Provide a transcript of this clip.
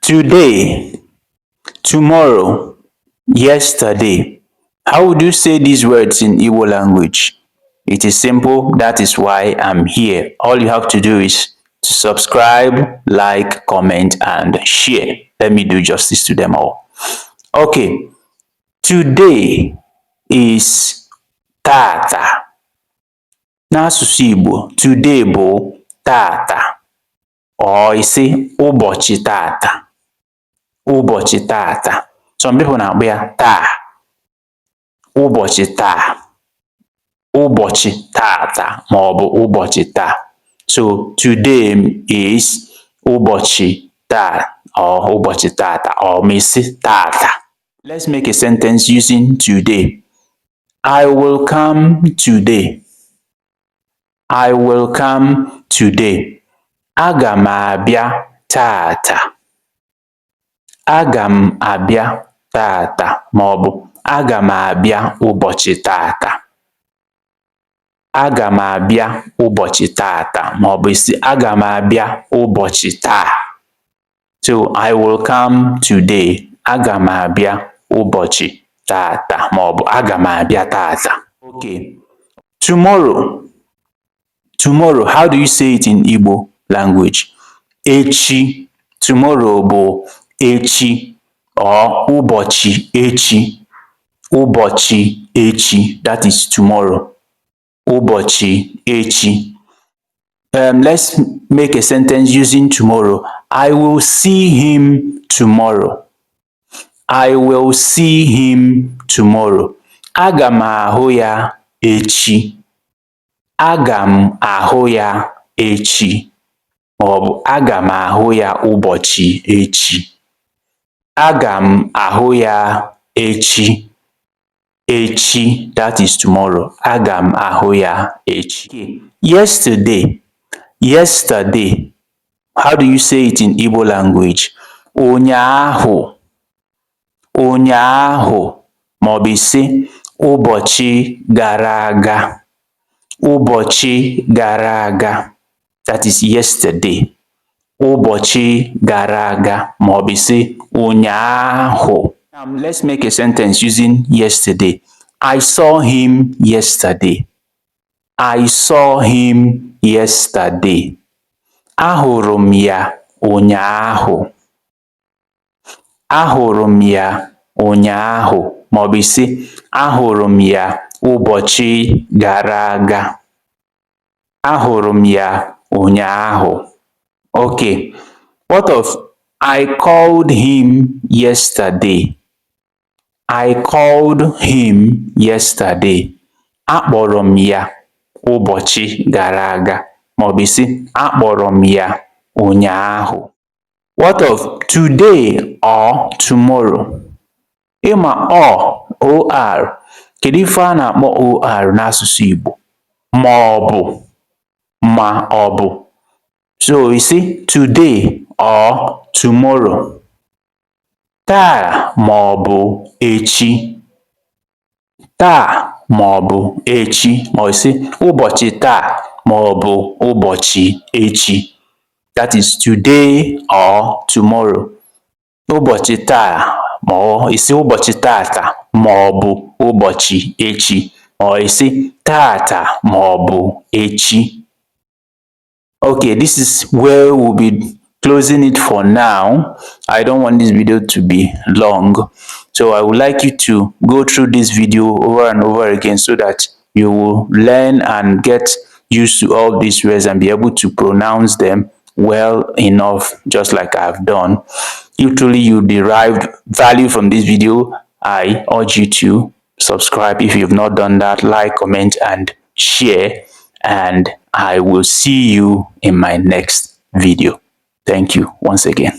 today, tomorrow, yesterday. How would you say these words in Igbo language? It is simple. That is why I'm here. All you have to do is to subscribe, like, comment, and share. Let me do justice to them all. Okay, today is tata. N'asụsụ Igbo, today bụ tata. Or isi ụbọchị tata. Ụbọchị tata. Some people na-akpọ ya taa. Ụbọchị taa. Ụbọchị tata ma ọ bụ ụbọchị taa. So today is ụbọchị taa or ụbọchị tata or mesi tata. Let's make a sentence using today. I will come today. I will come today. Aga m abịa tata. Aga m abịa tata ma ọ bụ aga m abịa ụbọchị tata. Aga m abịa ụbọchị tata ma ọ bụ isi aga m abịa ụbọchị taa. So I will come today. Aga m abịa ụbọchị tata ma ọ bụ aga m abịa tata. Okay. Tomorrow. Tomorrow, how do you say it in Igbo language? Echi. Tomorrow bụ echi or ụbọchị echi. Ụbọchị echi. That is tomorrow. Ụbọchị echi. Let's make a sentence using tomorrow. I will see him tomorrow. I will see him tomorrow. Aga m ahụ ya echi. Aga m ahụ ya echi ma ọ bụ aga m ahụ ya ụbọchị echi. Aga m ahụ ya echi. Echi, that is tomorrow. Aga m ahụ ya echi. Okay. Yesterday. Yesterday. How do you say it in Igbo language? Ụnyaahụ. Ụnyaahụ ma ọ bụ isi ụbọchị gara aga. Ụbọchị gara aga. That is yesterday. Ụbọchị gara aga ma ọ bụ isi ụnyaahụ. Let's make a sentence using yesterday. I saw him yesterday. I saw him yesterday. Ahụrụ m ya ụnyaahụ. Ahụrụ m ya ụnyaahụ ma ọ bụ isi ahụrụ m ya ụbọchị gara aga. Ahụrụ m ya ụnyaahụ. Okay. What of I called him yesterday? I called him yesterday. Akpọrọ m ya ụbọchị gara aga ma ọ bụ isi akpọrọ m ya ụnyaahụ. What of today or tomorrow? Ịma or kedu ife a na-akpọ or n'asụsụ Igbo? Ma ọ bụ. So you see today or tomorrow. Taa ma ọ bụ echi. Taa ma ọ bụ echi ma ọ isi ụbọchị taa ma ọ bụ ụbọchị echi. That is today or tomorrow. Ụbọchị taa ma ọ isi ụbọchị tata ma ọ bụ ụbọchị echi ma ọ isi tata ma ọ bụ echi. Okay, this is where we'll be closing it for now. I don't want this video to be long, so I would like you to go through this video over and over again so that you will learn and get used to all these words and be able to pronounce them well enough, just like I've done. If truly you derived value from this video, I urge you to subscribe if you've not done that, like, comment, and share, and I will see you in my next video. Thank you once again.